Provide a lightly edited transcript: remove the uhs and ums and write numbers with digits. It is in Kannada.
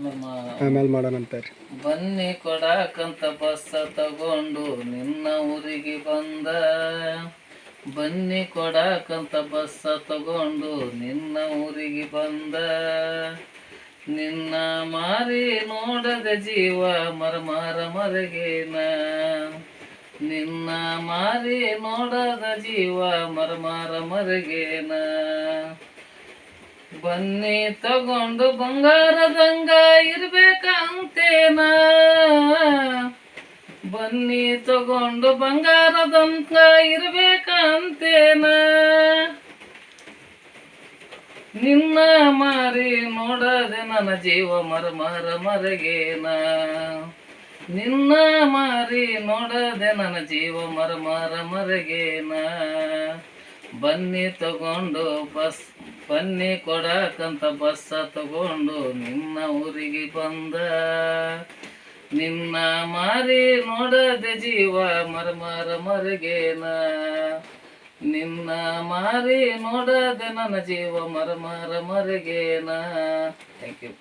ಆಮೇಲೆ ಮಾಡೋಣಂತಾರೆ. ಬನ್ನಿ ಕೊಡಾಕಂತ ಬಸ್ಸ ತಗೊಂಡು ನಿನ್ನ ಊರಿಗೆ ಬಂದ, ಬನ್ನಿ ಕೊಡಾಕಂತ ಬಸ್ಸ ತಗೊಂಡು ನಿನ್ನ ಊರಿಗೆ ಬಂದ, ನಿನ್ನ ಮಾರಿ ನೋಡದ ಜೀವ ಮರಮಾರ ಮರಗೇನ, ನಿನ್ನ ಮಾರಿ ನೋಡದ ಜೀವ ಮರಮಾರ ಮರಗೇನ. ಬನ್ನಿ ತಗೊಂಡು ಬಂಗಾರದಂಗ ಇರ್ಬೇಕಂತೇನ, ಬನ್ನಿ ತಗೊಂಡು ಬಂಗಾರದಂಗ ಇರ್ಬೇಕಂತೇನ, ನಿನ್ನ ಮಾರಿ ನೋಡದೆ ನನ್ನ ಜೀವ ಮರಮಾರ ಮರಗೇನ, ನಿನ್ನ ಮಾರಿ ನೋಡದೆ ನನ್ನ ಜೀವ ಮರಮಾರ ಮರಗೇನ. ಬನ್ನಿ ತಗೊಂಡು ಬನ್ನಿ ಕೊಡಾಕಂತ ಬಸ್ಸ ತಗೊಂಡು ನಿನ್ನ ಊರಿಗೆ ಬಂದ, ನಿನ್ನ ಮಾರಿ ನೋಡದೆ ಜೀವ ಮರಮಾರ ಮರಗೇನ, ನಿನ್ನ ಮಾರಿ ನೋಡದೆ ನನ್ನ ಜೀವ ಮರಮಾರ ಮರಗೇನ. Thank you.